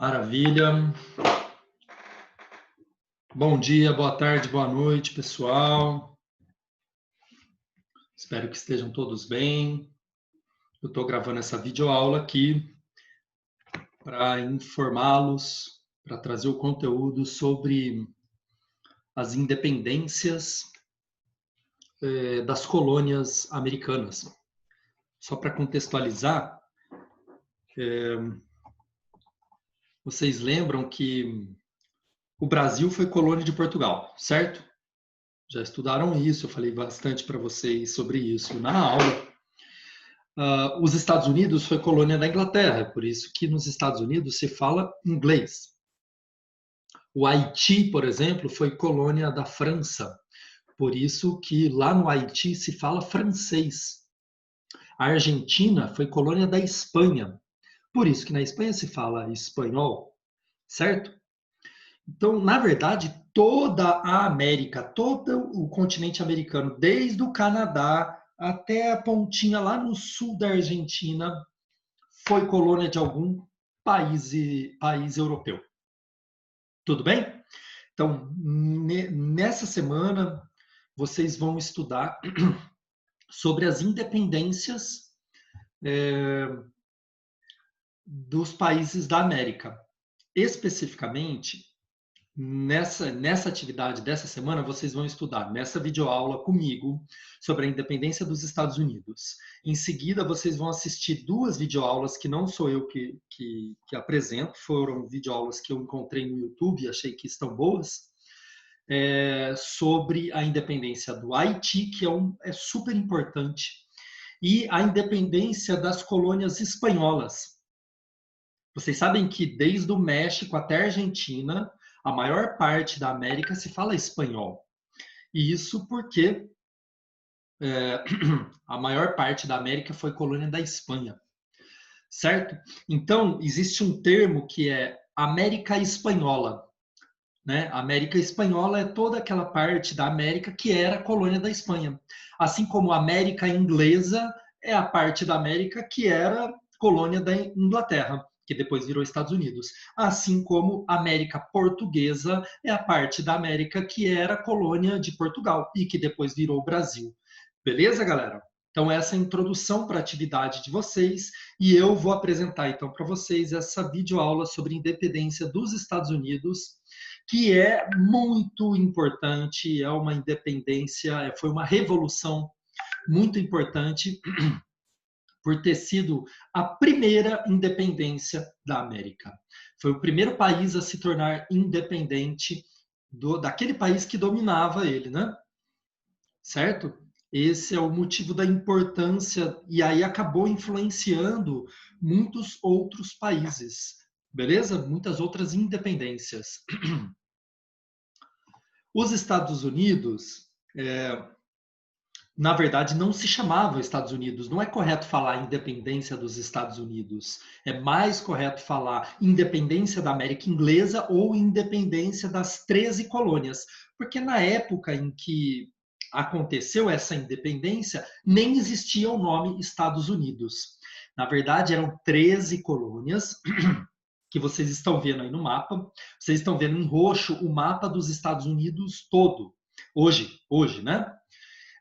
Maravilha. Bom dia, boa tarde, boa noite, pessoal. Espero que estejam todos bem. Eu estou gravando essa videoaula aqui para informá-los, para trazer o conteúdo sobre as independências das colônias americanas. Só para contextualizar, vocês lembram que o Brasil foi colônia de Portugal, certo? Já estudaram isso, eu falei bastante para vocês sobre isso na aula. Os Estados Unidos foi colônia da Inglaterra, por isso que nos Estados Unidos se fala inglês. O Haiti, por exemplo, foi colônia da França, por isso que lá no Haiti se fala francês. A Argentina foi colônia da Espanha, por isso que na Espanha se fala espanhol, certo? Então, na verdade, toda a América, todo o continente americano, desde o Canadá até a pontinha lá no sul da Argentina, foi colônia de algum país europeu. Tudo bem? Então, nessa semana, vocês vão estudar sobre as independências dos países da América. Especificamente, nessa atividade dessa semana, vocês vão estudar nessa videoaula comigo sobre a independência dos Estados Unidos. Em seguida, vocês vão assistir duas videoaulas que não sou eu que apresento, foram videoaulas que eu encontrei no YouTube e achei que estão boas, sobre a independência do Haiti, que é super importante, e a independência das colônias espanholas. Vocês sabem que desde o México até a Argentina, a maior parte da América se fala espanhol. E isso porque a maior parte da América foi colônia da Espanha, certo? Então, existe um termo que é América Espanhola. Né? A América Espanhola é toda aquela parte da América que era colônia da Espanha. Assim como a América Inglesa é a parte da América que era colônia da Inglaterra, que depois virou Estados Unidos. Assim como a América Portuguesa é a parte da América que era colônia de Portugal e que depois virou Brasil. Beleza, galera? Então, essa é a introdução para a atividade de vocês e eu vou apresentar, então, para vocês essa videoaula sobre a independência dos Estados Unidos, que é muito importante, é uma independência, foi uma revolução muito importante por ter sido a primeira independência da América. Foi o primeiro país a se tornar independente daquele país que dominava ele, né? Certo? Esse é o motivo da importância, e aí acabou influenciando muitos outros países, beleza? Muitas outras independências. Os Estados Unidos, na verdade, não se chamavam Estados Unidos. Não é correto falar independência dos Estados Unidos. É mais correto falar independência da América Inglesa ou independência das 13 colônias. Porque na época em que aconteceu essa independência, nem existia o nome Estados Unidos. Na verdade, eram 13 colônias que vocês estão vendo aí no mapa. Vocês estão vendo em roxo o mapa dos Estados Unidos todo. Hoje, né?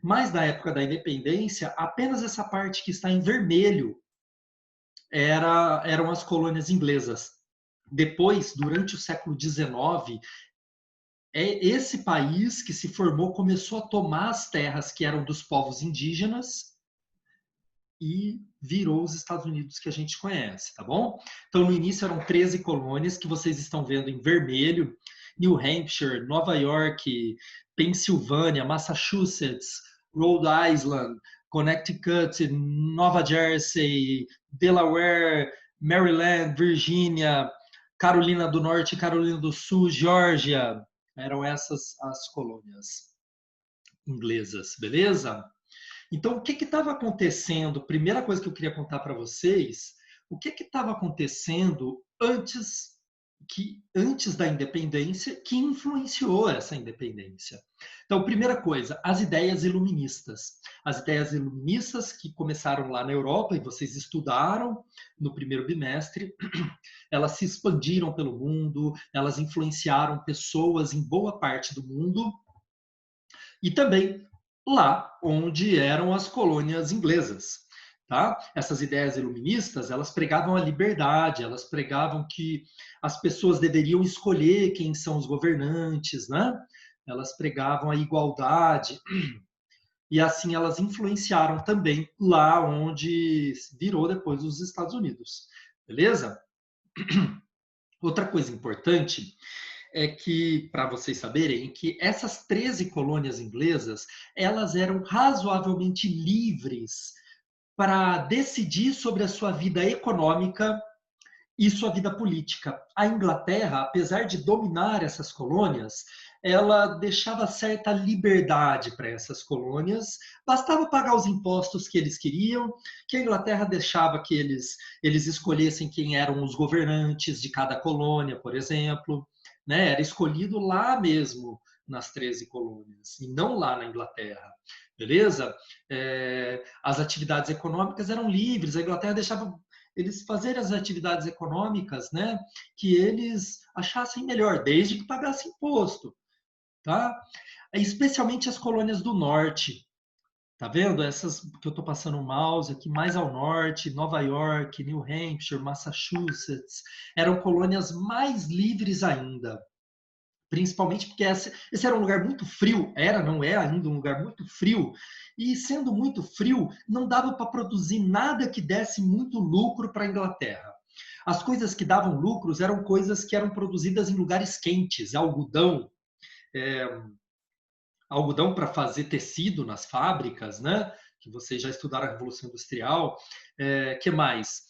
Mas na época da independência, apenas essa parte que está em vermelho eram as colônias inglesas. Depois, durante o século XIX, esse país que se formou começou a tomar as terras que eram dos povos indígenas e virou os Estados Unidos que a gente conhece, tá bom? Então, no início eram 13 colônias que vocês estão vendo em vermelho: New Hampshire, Nova York, Pensilvânia, Massachusetts, Rhode Island, Connecticut, Nova Jersey, Delaware, Maryland, Virgínia, Carolina do Norte, Carolina do Sul, Geórgia. Eram essas as colônias inglesas, beleza? Então, o que estava acontecendo? Primeira coisa que eu queria contar para vocês, o que estava acontecendo antes que antes da independência, que influenciou essa independência. Então, primeira coisa, as ideias iluministas. As ideias iluministas que começaram lá na Europa, e vocês estudaram no primeiro bimestre, elas se expandiram pelo mundo, elas influenciaram pessoas em boa parte do mundo, e também lá onde eram as colônias inglesas. Tá? Essas ideias iluministas, elas pregavam a liberdade, elas pregavam que as pessoas deveriam escolher quem são os governantes, né? Elas pregavam a igualdade, e assim elas influenciaram também lá onde virou depois os Estados Unidos. Beleza? Outra coisa importante é que, para vocês saberem, que essas 13 colônias inglesas, elas eram razoavelmente livres para decidir sobre a sua vida econômica e sua vida política. A Inglaterra, apesar de dominar essas colônias, ela deixava certa liberdade para essas colônias, bastava pagar os impostos que eles queriam, que a Inglaterra deixava que eles escolhessem quem eram os governantes de cada colônia, por exemplo, né? Era escolhido lá mesmo nas 13 colônias, e não lá na Inglaterra. Beleza? As atividades econômicas eram livres, a Inglaterra deixava eles fazerem as atividades econômicas, né, que eles achassem melhor, desde que pagassem imposto, tá? Especialmente as colônias do norte, tá vendo? Essas que eu estou passando o mouse aqui mais ao norte, Nova York, New Hampshire, Massachusetts, eram colônias mais livres ainda. Principalmente porque esse era um lugar muito frio, não é ainda um lugar muito frio, e sendo muito frio, não dava para produzir nada que desse muito lucro para a Inglaterra. As coisas que davam lucros eram coisas que eram produzidas em lugares quentes, algodão para fazer tecido nas fábricas, né? Que vocês já estudaram a Revolução Industrial. Que mais?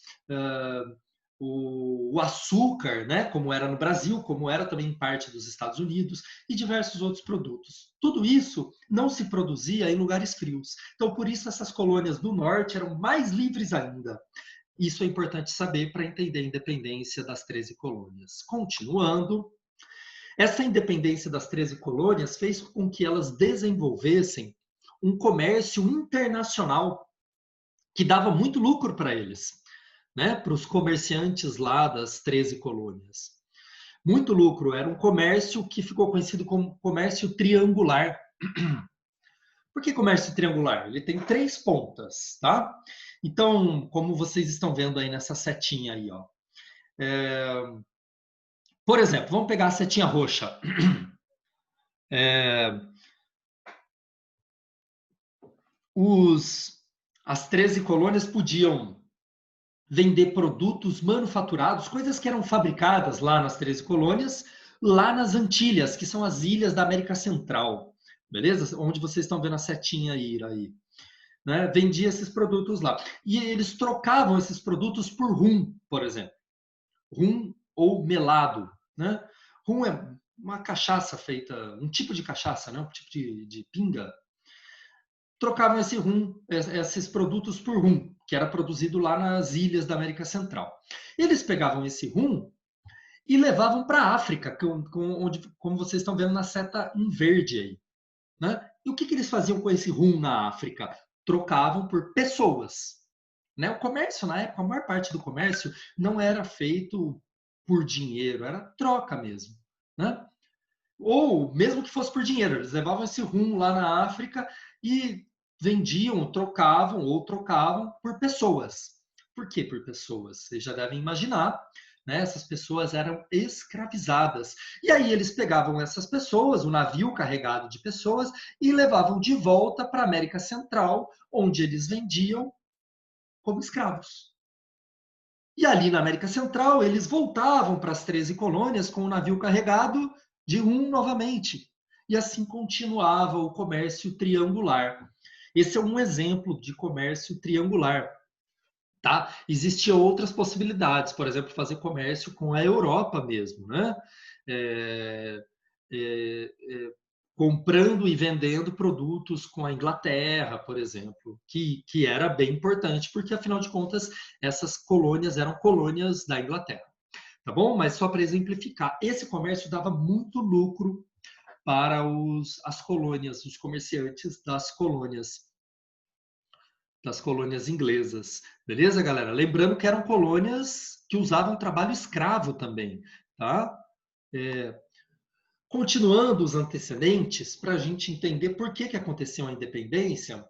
O açúcar, né, como era no Brasil, como era também em parte dos Estados Unidos, e diversos outros produtos. Tudo isso não se produzia em lugares frios. Então, por isso, essas colônias do norte eram mais livres ainda. Isso é importante saber para entender a independência das 13 colônias. Continuando, essa independência das 13 colônias fez com que elas desenvolvessem um comércio internacional que dava muito lucro para eles, né, para os comerciantes lá das 13 colônias. Muito lucro, era um comércio que ficou conhecido como comércio triangular. Por que comércio triangular? Ele tem 3 pontas, tá? Então, como vocês estão vendo aí nessa setinha aí, ó. Por exemplo, vamos pegar a setinha roxa. As 13 colônias podiam vender produtos manufaturados, coisas que eram fabricadas lá nas 13 colônias, lá nas Antilhas, que são as ilhas da América Central, beleza? Onde vocês estão vendo a setinha aí, né? Vendia esses produtos lá. E eles trocavam esses produtos por rum, por exemplo. Rum ou melado, né? Rum é uma cachaça feita, um tipo de cachaça, né? Um tipo de pinga. Trocavam esse rum, esses produtos por rum, que era produzido lá nas ilhas da América Central. Eles pegavam esse rum e levavam para a África, onde, como vocês estão vendo na seta em verde aí. Né? E o que eles faziam com esse rum na África? Trocavam por pessoas. Né? O comércio, na época, a maior parte do comércio não era feito por dinheiro, era troca mesmo. Né? Ou, mesmo que fosse por dinheiro, eles levavam esse rum lá na África e vendiam, trocavam por pessoas. Por que por pessoas? Vocês já devem imaginar, né? Essas pessoas eram escravizadas. E aí eles pegavam essas pessoas, o navio carregado de pessoas, e levavam de volta para a América Central, onde eles vendiam como escravos. E ali na América Central, eles voltavam para as 13 colônias com o navio carregado de rum novamente. E assim continuava o comércio triangular. Esse é um exemplo de comércio triangular. Tá? Existiam outras possibilidades, por exemplo, fazer comércio com a Europa mesmo, né? Comprando e vendendo produtos com a Inglaterra, por exemplo, que era bem importante, porque, afinal de contas, essas colônias eram colônias da Inglaterra. tá bom? Mas só para exemplificar, esse comércio dava muito lucro para as colônias, os comerciantes das colônias inglesas. Beleza, galera? Lembrando que eram colônias que usavam trabalho escravo também, tá? Continuando os antecedentes, para a gente entender por que aconteceu a independência,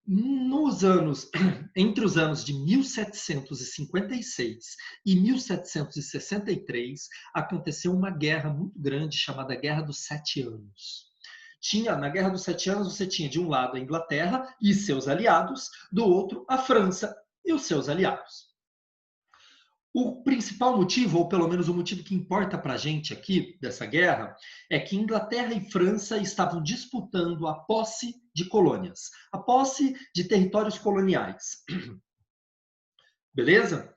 nos anos, entre os anos de 1756 e 1763, aconteceu uma guerra muito grande chamada Guerra dos Sete Anos. Na Guerra dos Sete Anos, você tinha de um lado a Inglaterra e seus aliados, do outro a França e os seus aliados. O principal motivo, ou pelo menos o motivo que importa para a gente aqui dessa guerra, é que Inglaterra e França estavam disputando a posse de colônias, a posse de territórios coloniais. Beleza?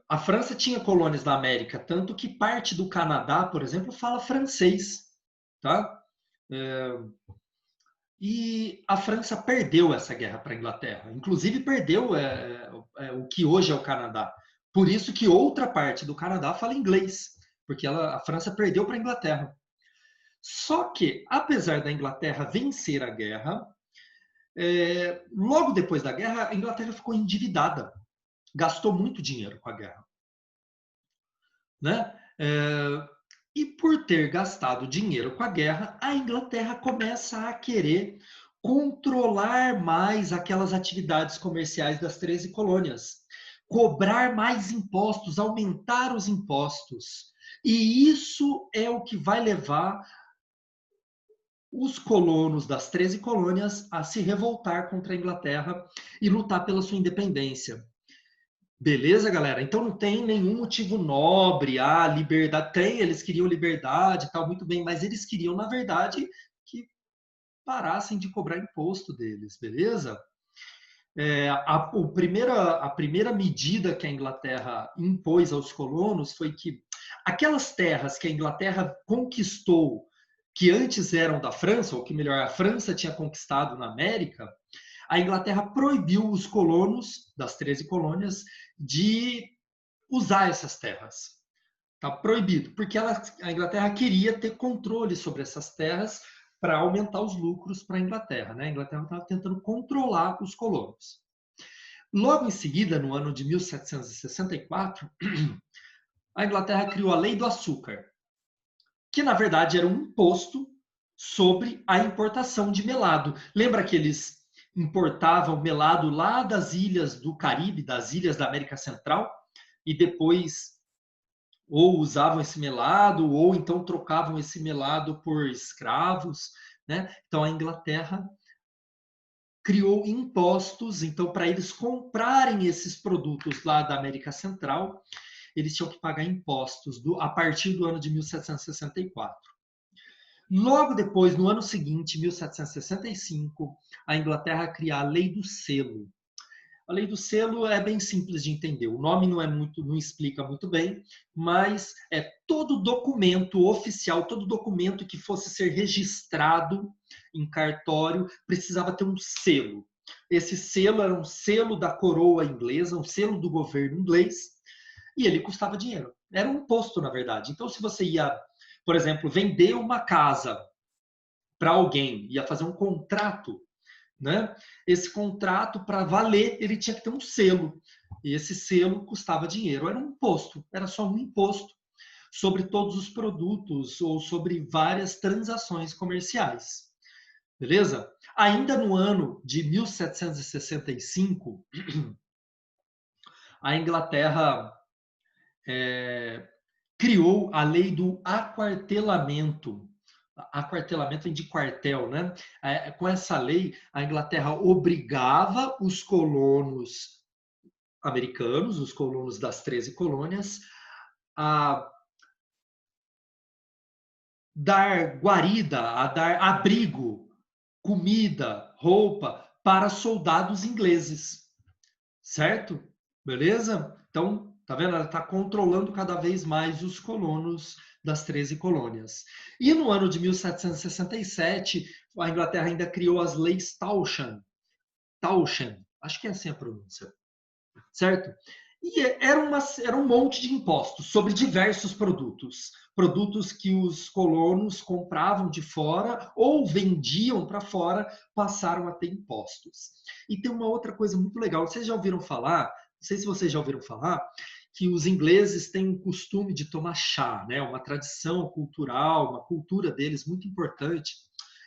A França tinha colônias na América, tanto que parte do Canadá, por exemplo, fala francês. Tá? E a França perdeu essa guerra para a Inglaterra. Inclusive perdeu o que hoje é o Canadá. Por isso que outra parte do Canadá fala inglês, porque a França perdeu para a Inglaterra. Só que, apesar da Inglaterra vencer a guerra, logo depois da guerra, a Inglaterra ficou endividada. Gastou muito dinheiro com a guerra. Né? E por ter gastado dinheiro com a guerra, a Inglaterra começa a querer controlar mais aquelas atividades comerciais das 13 colônias, cobrar mais impostos, aumentar os impostos. E isso é o que vai levar os colonos das 13 colônias a se revoltar contra a Inglaterra e lutar pela sua independência. Beleza, galera? Então não tem nenhum motivo nobre, liberdade. Tem, eles queriam liberdade e tal, muito bem, mas eles queriam, na verdade, que parassem de cobrar imposto deles, beleza? A primeira medida que a Inglaterra impôs aos colonos foi que aquelas terras que a Inglaterra conquistou, que antes eram da França, ou que melhor, a França tinha conquistado na América, a Inglaterra proibiu os colonos das 13 colônias de usar essas terras. Está proibido, porque a Inglaterra queria ter controle sobre essas terras para aumentar os lucros para a Inglaterra. Né? A Inglaterra estava tentando controlar os colonos. Logo em seguida, no ano de 1764, a Inglaterra criou a Lei do Açúcar, que na verdade era um imposto sobre a importação de melado. Lembra que eles importavam melado lá das ilhas do Caribe, das ilhas da América Central, e depois ou usavam esse melado, ou então trocavam esse melado por escravos, né? Então a Inglaterra criou impostos, então para eles comprarem esses produtos lá da América Central, eles tinham que pagar impostos a partir do ano de 1764. Logo depois, no ano seguinte, 1765, a Inglaterra cria a Lei do Selo. A Lei do Selo é bem simples de entender. O nome não explica muito bem, mas todo documento oficial, todo documento que fosse ser registrado em cartório precisava ter um selo. Esse selo era um selo da coroa inglesa, um selo do governo inglês, e ele custava dinheiro. Era um imposto, na verdade. Então, se você ia, por exemplo, vender uma casa para alguém, ia fazer um contrato, né? Esse contrato, para valer, ele tinha que ter um selo. E esse selo custava dinheiro. Era um imposto, era só um imposto sobre todos os produtos ou sobre várias transações comerciais. Beleza? Ainda no ano de 1765, a Inglaterra criou a lei do aquartelamento. Aquartelamento vem de quartel, né? Com essa lei, a Inglaterra obrigava os colonos americanos, os colonos das 13 colônias, a dar guarida, a dar abrigo, comida, roupa para soldados ingleses. Certo? Beleza? Então, tá vendo? Ela está controlando cada vez mais os colonos das 13 colônias. E no ano de 1767, a Inglaterra ainda criou as leis Townshend. Townshend, acho que é assim a pronúncia. Certo? E era um monte de impostos sobre diversos produtos. Produtos que os colonos compravam de fora ou vendiam para fora passaram a ter impostos. E tem uma outra coisa muito legal. Vocês já ouviram falar? Não sei se vocês já ouviram falar que os ingleses têm o costume de tomar chá, né? Uma tradição cultural, uma cultura deles muito importante.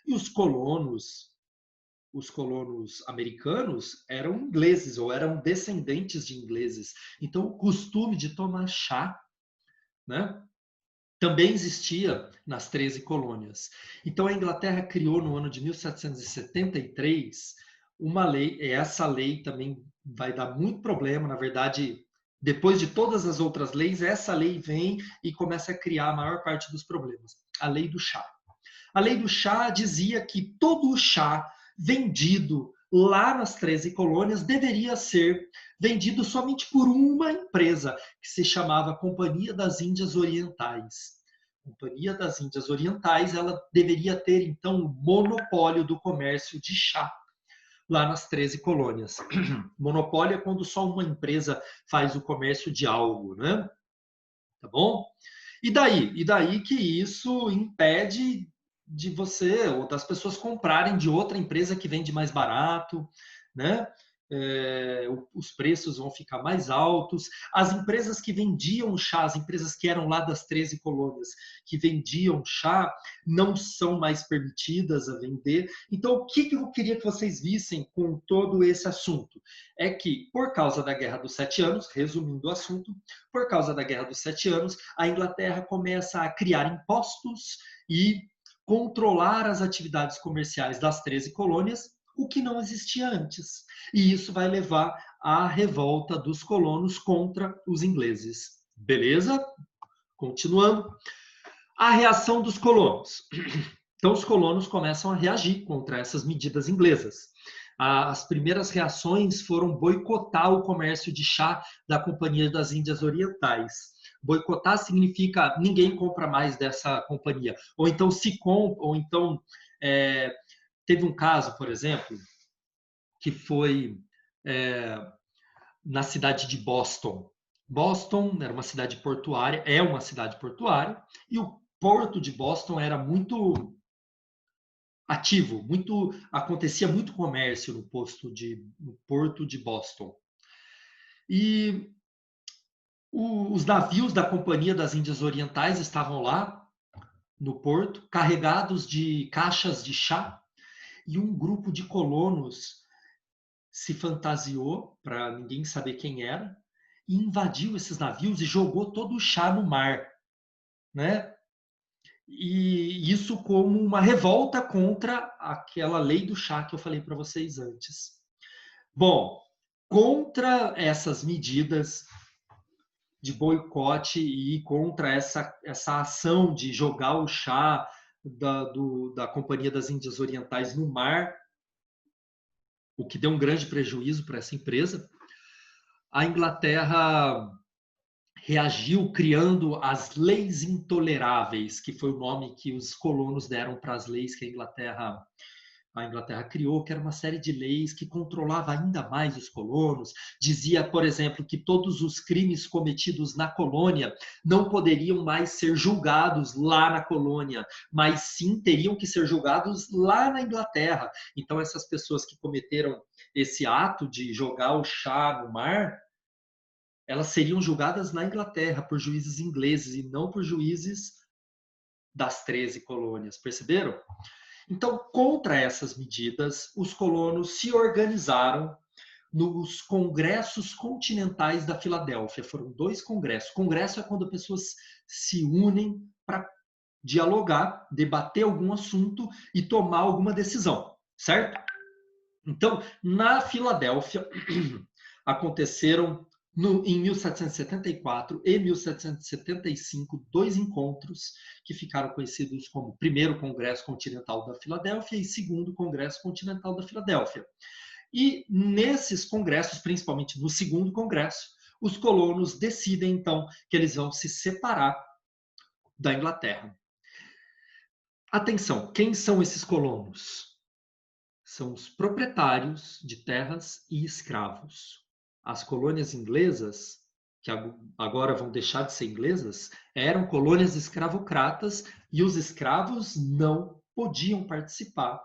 E os colonos americanos eram ingleses ou eram descendentes de ingleses. Então, o costume de tomar chá, né, também existia nas 13 colônias. Então, a Inglaterra criou no ano de 1773 uma lei, e essa lei também vai dar muito problema, na verdade, depois de todas as outras leis, essa lei vem e começa a criar a maior parte dos problemas. A lei do chá. A lei do chá dizia que todo o chá vendido lá nas 13 colônias deveria ser vendido somente por uma empresa, que se chamava Companhia das Índias Orientais. Companhia das Índias Orientais, ela deveria ter, então, o monopólio do comércio de chá lá nas 13 colônias. Monopólio é quando só uma empresa faz o comércio de algo, né? Tá bom? E daí? E daí que isso impede de você ou das pessoas comprarem de outra empresa que vende mais barato, né? Os preços vão ficar mais altos. As empresas que vendiam chá, as empresas que eram lá das 13 colônias, que vendiam chá, não são mais permitidas a vender. Então, o que eu queria que vocês vissem com todo esse assunto? É que, por causa da Guerra dos Sete Anos, resumindo o assunto, por causa da Guerra dos Sete Anos, a Inglaterra começa a criar impostos e controlar as atividades comerciais das 13 colônias, o que não existia antes. E isso vai levar à revolta dos colonos contra os ingleses. Beleza? Continuando. A reação dos colonos. Então, os colonos começam a reagir contra essas medidas inglesas. As primeiras reações foram boicotar o comércio de chá da Companhia das Índias Orientais. Boicotar significa ninguém compra mais dessa companhia. Ou então se compra, ou então teve um caso, por exemplo, que foi na cidade de Boston. Boston era uma cidade portuária, é uma cidade portuária, e o porto de Boston era muito ativo, acontecia muito comércio no porto de Boston. E os navios da Companhia das Índias Orientais estavam lá no porto, carregados de caixas de chá, e um grupo de colonos se fantasiou para ninguém saber quem era e invadiu esses navios e jogou todo o chá no mar, né? E isso como uma revolta contra aquela lei do chá que eu falei para vocês antes. Bom, contra essas medidas de boicote e contra essa ação de jogar o chá da Companhia das Índias Orientais no mar, o que deu um grande prejuízo para essa empresa, a Inglaterra reagiu criando as leis intoleráveis, que foi o nome que os colonos deram para as leis que a Inglaterra criou, que era uma série de leis que controlava ainda mais os colonos. Dizia, por exemplo, que todos os crimes cometidos na colônia não poderiam mais ser julgados lá na colônia, mas sim teriam que ser julgados lá na Inglaterra. Então, essas pessoas que cometeram esse ato de jogar o chá no mar, elas seriam julgadas na Inglaterra por juízes ingleses e não por juízes das 13 colônias. Perceberam? Então, contra essas medidas, os colonos se organizaram nos congressos continentais da Filadélfia. Foram 2 congressos. Congresso é quando pessoas se unem para dialogar, debater algum assunto e tomar alguma decisão, certo? Então, na Filadélfia, aconteceram em 1774 e 1775, 2 encontros que ficaram conhecidos como Primeiro Congresso Continental da Filadélfia e Segundo Congresso Continental da Filadélfia. E nesses congressos, principalmente no Segundo Congresso, os colonos decidem, então, que eles vão se separar da Inglaterra. Atenção, quem são esses colonos? São os proprietários de terras e escravos. As colônias inglesas que agora vão deixar de ser inglesas, eram colônias escravocratas e os escravos não podiam participar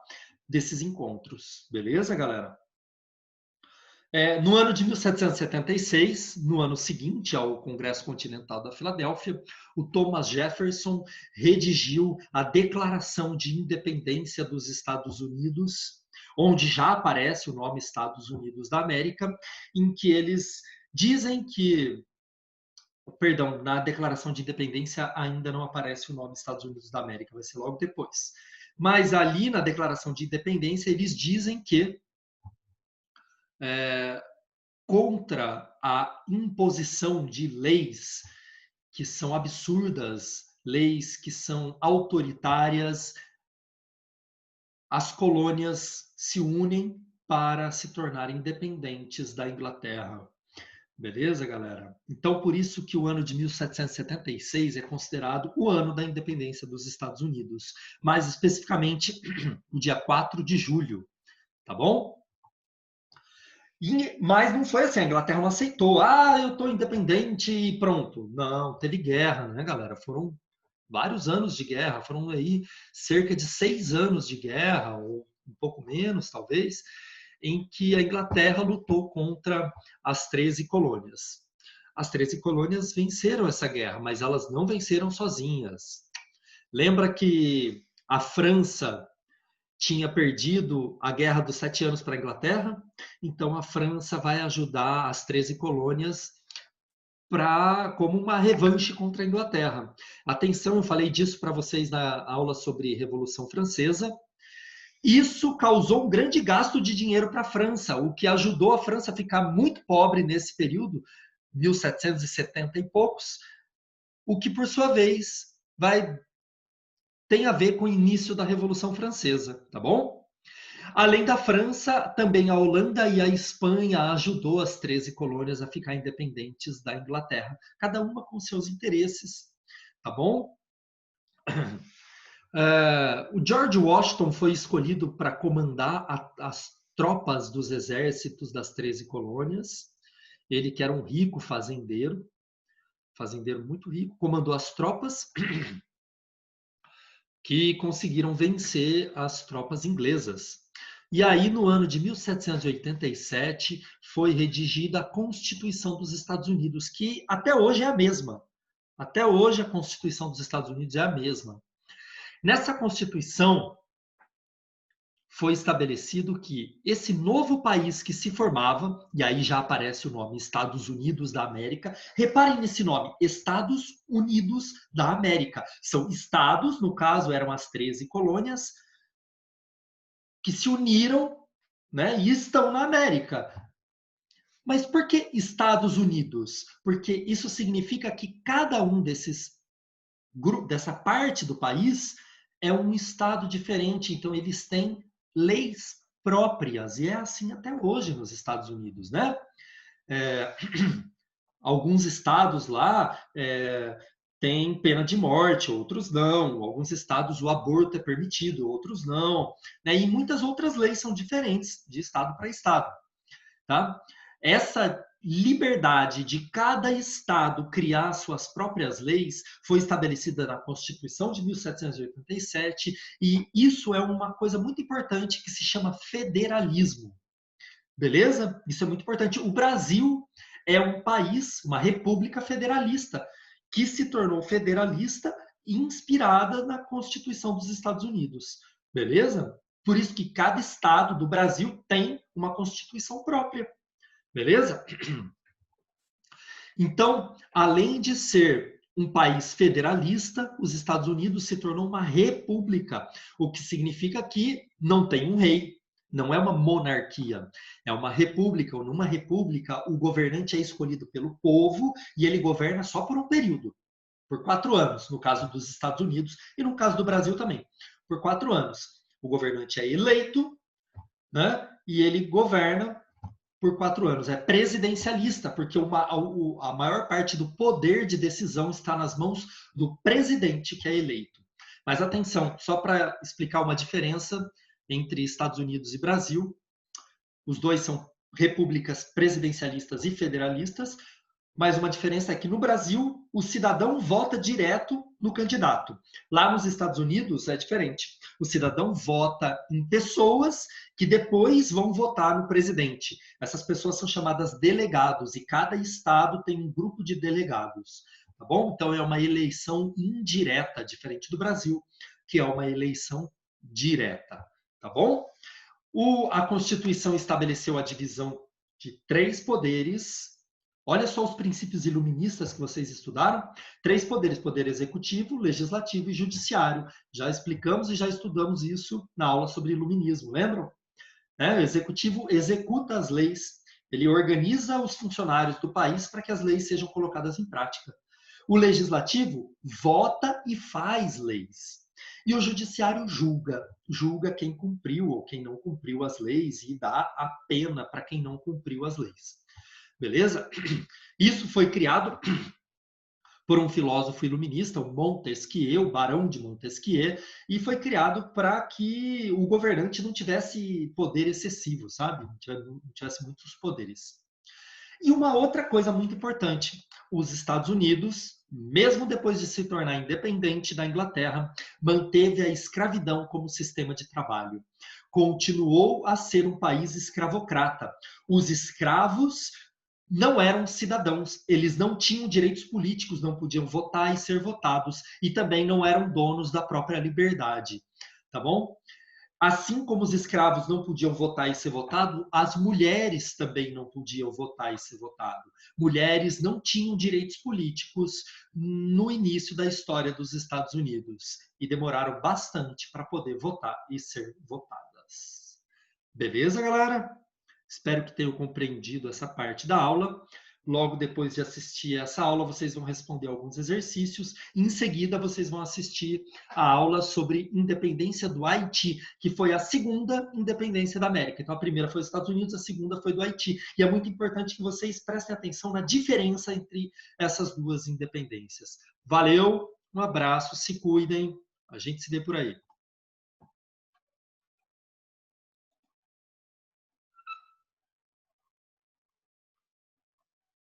desses encontros. Beleza, galera? No ano de 1776, no ano seguinte ao Congresso Continental da Filadélfia, o Thomas Jefferson redigiu a Declaração de Independência dos Estados Unidos, onde já aparece o nome Estados Unidos da América, em que eles dizem que, perdão, na Declaração de Independência ainda não aparece o nome Estados Unidos da América, vai ser logo depois. Mas ali na Declaração de Independência eles dizem que contra a imposição de leis que são absurdas, leis que são autoritárias, as colônias se unem para se tornarem independentes da Inglaterra. Beleza, galera? Então, por isso que o ano de 1776 é considerado o ano da independência dos Estados Unidos, mais especificamente o dia 4 de julho, tá bom? Mas não foi assim, a Inglaterra não aceitou. Eu estou independente e pronto. Não, teve guerra, né, galera? Foram vários anos de guerra, foram aí cerca de 6 anos de guerra, ou um pouco menos, talvez, em que a Inglaterra lutou contra as 13 colônias. As 13 colônias venceram essa guerra, mas elas não venceram sozinhas. Lembra que a França tinha perdido a Guerra dos 7 Anos para a Inglaterra? Então a França vai ajudar as 13 colônias como uma revanche contra a Inglaterra. Atenção, eu falei disso para vocês na aula sobre Revolução Francesa. Isso causou um grande gasto de dinheiro para a França, o que ajudou a França a ficar muito pobre nesse período, 1770 e poucos, o que, por sua vez, tem a ver com o início da Revolução Francesa, tá bom? Além da França, também a Holanda e a Espanha ajudou as 13 colônias a ficar independentes da Inglaterra, cada uma com seus interesses, tá bom? O George Washington foi escolhido para comandar as tropas dos exércitos das 13 colônias. Ele, que era um rico fazendeiro muito rico, comandou as tropas que conseguiram vencer as tropas inglesas. E aí, no ano de 1787, foi redigida a Constituição dos Estados Unidos, que até hoje é a mesma. Até hoje, a Constituição dos Estados Unidos é a mesma. Nessa Constituição, foi estabelecido que esse novo país que se formava, e aí já aparece o nome Estados Unidos da América, reparem nesse nome, Estados Unidos da América. São estados, no caso eram as 13 colônias, que se uniram, né, e estão na América. Mas por que Estados Unidos? Porque isso significa que cada um dessa parte do país é um estado diferente, então eles têm leis próprias, e é assim até hoje nos Estados Unidos, né? Alguns estados lá têm pena de morte, outros não. Alguns estados o aborto é permitido, outros não. Né? E muitas outras leis são diferentes de estado para estado. Tá? Essa liberdade de cada estado criar suas próprias leis foi estabelecida na Constituição de 1787 e isso é uma coisa muito importante que se chama federalismo. Beleza? Isso é muito importante. O Brasil é um país, uma república federalista, que se tornou federalista inspirada na Constituição dos Estados Unidos. Beleza? Por isso que cada estado do Brasil tem uma Constituição própria. Beleza? Então, além de ser um país federalista, os Estados Unidos se tornou uma república, o que significa que não tem um rei, não é uma monarquia, é uma república. Ou numa república, o governante é escolhido pelo povo e ele governa só por um período, por 4 anos, no caso dos Estados Unidos e no caso do Brasil também, por 4 anos. O governante é eleito, né? E ele governa por 4 anos. É presidencialista, porque a maior parte do poder de decisão está nas mãos do presidente que é eleito. Mas atenção, só para explicar uma diferença entre Estados Unidos e Brasil, os dois são repúblicas presidencialistas e federalistas. mas uma diferença é que no Brasil o cidadão vota direto no candidato. Lá nos Estados Unidos é diferente. O cidadão vota em pessoas que depois vão votar no presidente. Essas pessoas são chamadas delegados e cada estado tem um grupo de delegados, tá bom? Então é uma eleição indireta, diferente do Brasil, que é uma eleição direta, tá bom? A Constituição estabeleceu a divisão de 3 poderes. Olha só os princípios iluministas que vocês estudaram. 3 poderes: poder executivo, legislativo e judiciário. Já explicamos e já estudamos isso na aula sobre iluminismo, lembram? O executivo executa as leis, ele organiza os funcionários do país para que as leis sejam colocadas em prática. O legislativo vota e faz leis. E o judiciário julga quem cumpriu ou quem não cumpriu as leis e dá a pena para quem não cumpriu as leis. Beleza? Isso foi criado por um filósofo iluminista, o Montesquieu, o Barão de Montesquieu, e foi criado para que o governante não tivesse poder excessivo, sabe? Não tivesse muitos poderes. E uma outra coisa muito importante, os Estados Unidos, mesmo depois de se tornar independente da Inglaterra, manteve a escravidão como sistema de trabalho. Continuou a ser um país escravocrata. Os escravos não eram cidadãos, eles não tinham direitos políticos, não podiam votar e ser votados, e também não eram donos da própria liberdade, tá bom? Assim como os escravos não podiam votar e ser votado, as mulheres também não podiam votar e ser votado. Mulheres não tinham direitos políticos no início da história dos Estados Unidos e demoraram bastante para poder votar e ser votadas. Beleza, galera? Espero que tenham compreendido essa parte da aula. Logo depois de assistir essa aula, vocês vão responder alguns exercícios. Em seguida, vocês vão assistir a aula sobre independência do Haiti, que foi a segunda independência da América. Então, a primeira foi dos Estados Unidos, a segunda foi do Haiti. E é muito importante que vocês prestem atenção na diferença entre essas duas independências. Valeu, um abraço, se cuidem, a gente se vê por aí.